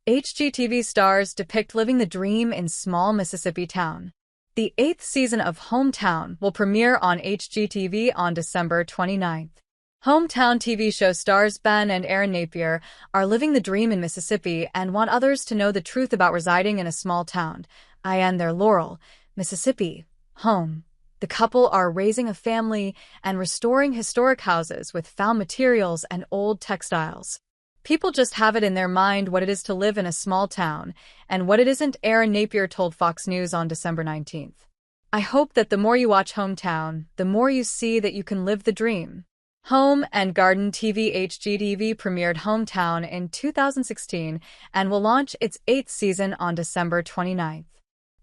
HGTV stars depict living the dream in small Mississippi town. The 8th season of Hometown will premiere on HGTV on December 29th. Hometown TV show stars Ben and Erin Napier are living the dream in Mississippi and want others to know the truth about residing in a small town, in their Laurel, Mississippi, home. The couple are raising a family and restoring historic houses with found materials and old textiles. People just have it in their mind what it is to live in a small town, and what it isn't, Erin Napier told Fox News on December 19th. I hope that the more you watch Hometown, the more you see that you can live the dream. Home and Garden TV HGTV premiered Hometown in 2016 and will launch its 8th season on December 29th.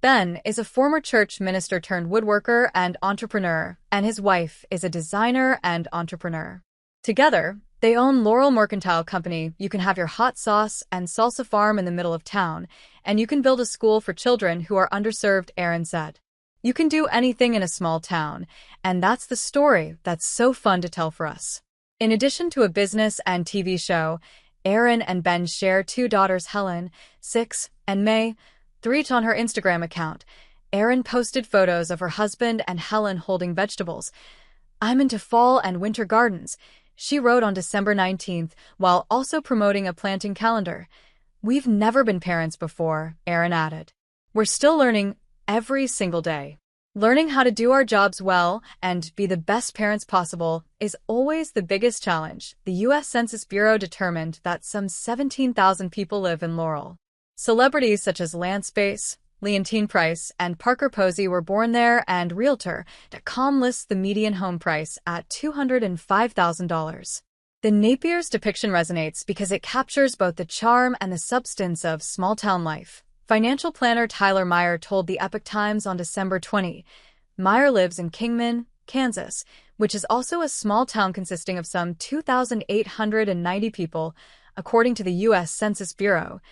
Ben is a former church minister turned woodworker and entrepreneur, and his wife is a designer and entrepreneur. Together, they own Laurel Mercantile Company. You can have your hot sauce and salsa farm in the middle of town, and you can build a school for children who are underserved, Erin said. You can do anything in a small town, and that's the story that's so fun to tell for us. In addition to a business and TV show, Erin and Ben share 2 daughters, Helen, 6, and May, 3, on her Instagram account. Erin posted photos of her husband and Helen holding vegetables. "I'm into fall and winter gardens," she wrote on December 19th, while also promoting a planting calendar. "We've never been parents before," Erin added. "We're still learning every single day. Learning how to do our jobs well and be the best parents possible is always the biggest challenge." The U.S. Census Bureau determined that some 17,000 people live in Laurel. Celebrities such as Lance Bass, Leontine Price, and Parker Posey were born there, and Realtor.com lists the median home price at $205,000. The Napiers depiction resonates because it captures both the charm and the substance of small-town life. Financial planner Tyler Meyer told the Epoch Times on December 20. Meyer lives in Kingman, Kansas, which is also a small town consisting of some 2,890 people, according to the U.S. Census Bureau.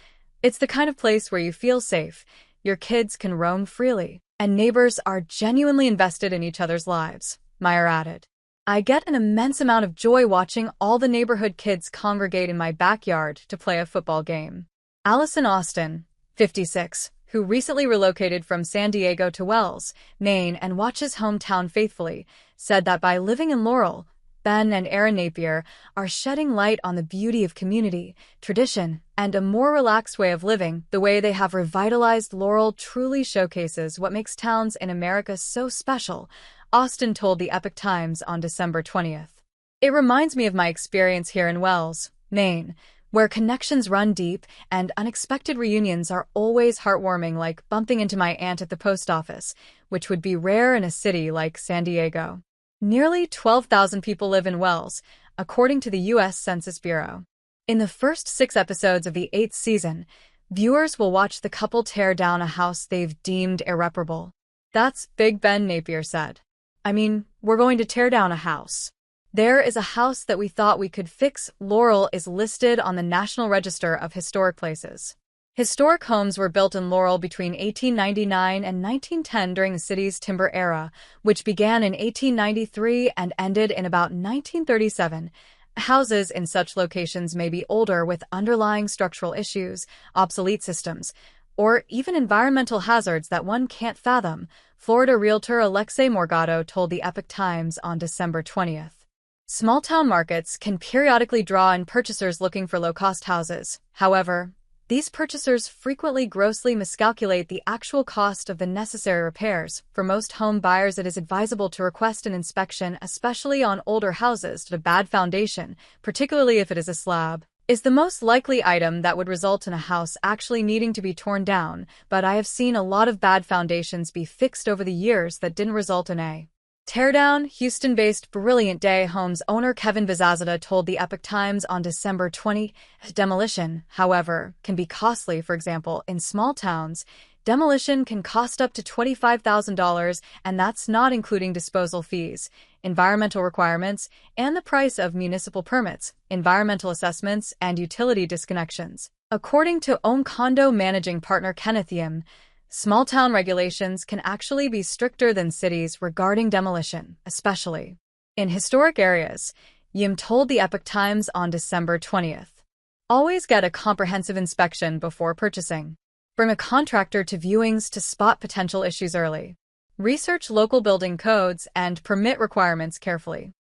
"It's the kind of place where you feel safe, your kids can roam freely, and neighbors are genuinely invested in each other's lives," Meyer added. "I get an immense amount of joy watching all the neighborhood kids congregate in my backyard to play a football game." Allison Austin, 56, who recently relocated from San Diego to Wells, Maine, and watches Hometown faithfully, said that by living in Laurel, Ben and Erin Napier are shedding light on the beauty of community, tradition, and a more relaxed way of living. "The way they have revitalized Laurel truly showcases what makes towns in America so special," Austin told the Epoch Times on December 20th. "It reminds me of my experience here in Wells, Maine, where connections run deep and unexpected reunions are always heartwarming, like bumping into my aunt at the post office, which would be rare in a city like San Diego." Nearly 12,000 people live in Wells, according to the U.S. Census Bureau. In the first 6 episodes of the 8th season, viewers will watch the couple tear down a house they've deemed irreparable. "That's big," Ben Napier said. "I mean, we're going to tear down a house. There is a house that we thought we could fix." Laurel is listed on the National Register of Historic Places. Historic homes were built in Laurel between 1899 and 1910 during the city's timber era, which began in 1893 and ended in about 1937. Houses in such locations may be older with underlying structural issues, obsolete systems, or even environmental hazards that one can't fathom, Florida realtor Alexei Morgado told the Epoch Times on December 20th. Small-town markets can periodically draw in purchasers looking for low-cost houses. However, these purchasers frequently grossly miscalculate the actual cost of the necessary repairs. For most home buyers, it is advisable to request an inspection, especially on older houses. The bad foundation, particularly if it is a slab, is the most likely item that would result in a house actually needing to be torn down, but I have seen a lot of bad foundations be fixed over the years that didn't result in a teardown. Houston-based Brilliant Day Homes owner Kevin Vizazada told the Epoch Times on December 20. Demolition, however, can be costly. For example, in small towns, demolition can cost up to $25,000, and that's not including disposal fees, environmental requirements, and the price of municipal permits, environmental assessments, and utility disconnections. According to Own Condo managing partner Kenneth Yim, small-town regulations can actually be stricter than cities regarding demolition, especially in historic areas, Yim told the Epoch Times on December 20th. Always get a comprehensive inspection before purchasing. Bring a contractor to viewings to spot potential issues early. Research local building codes and permit requirements carefully.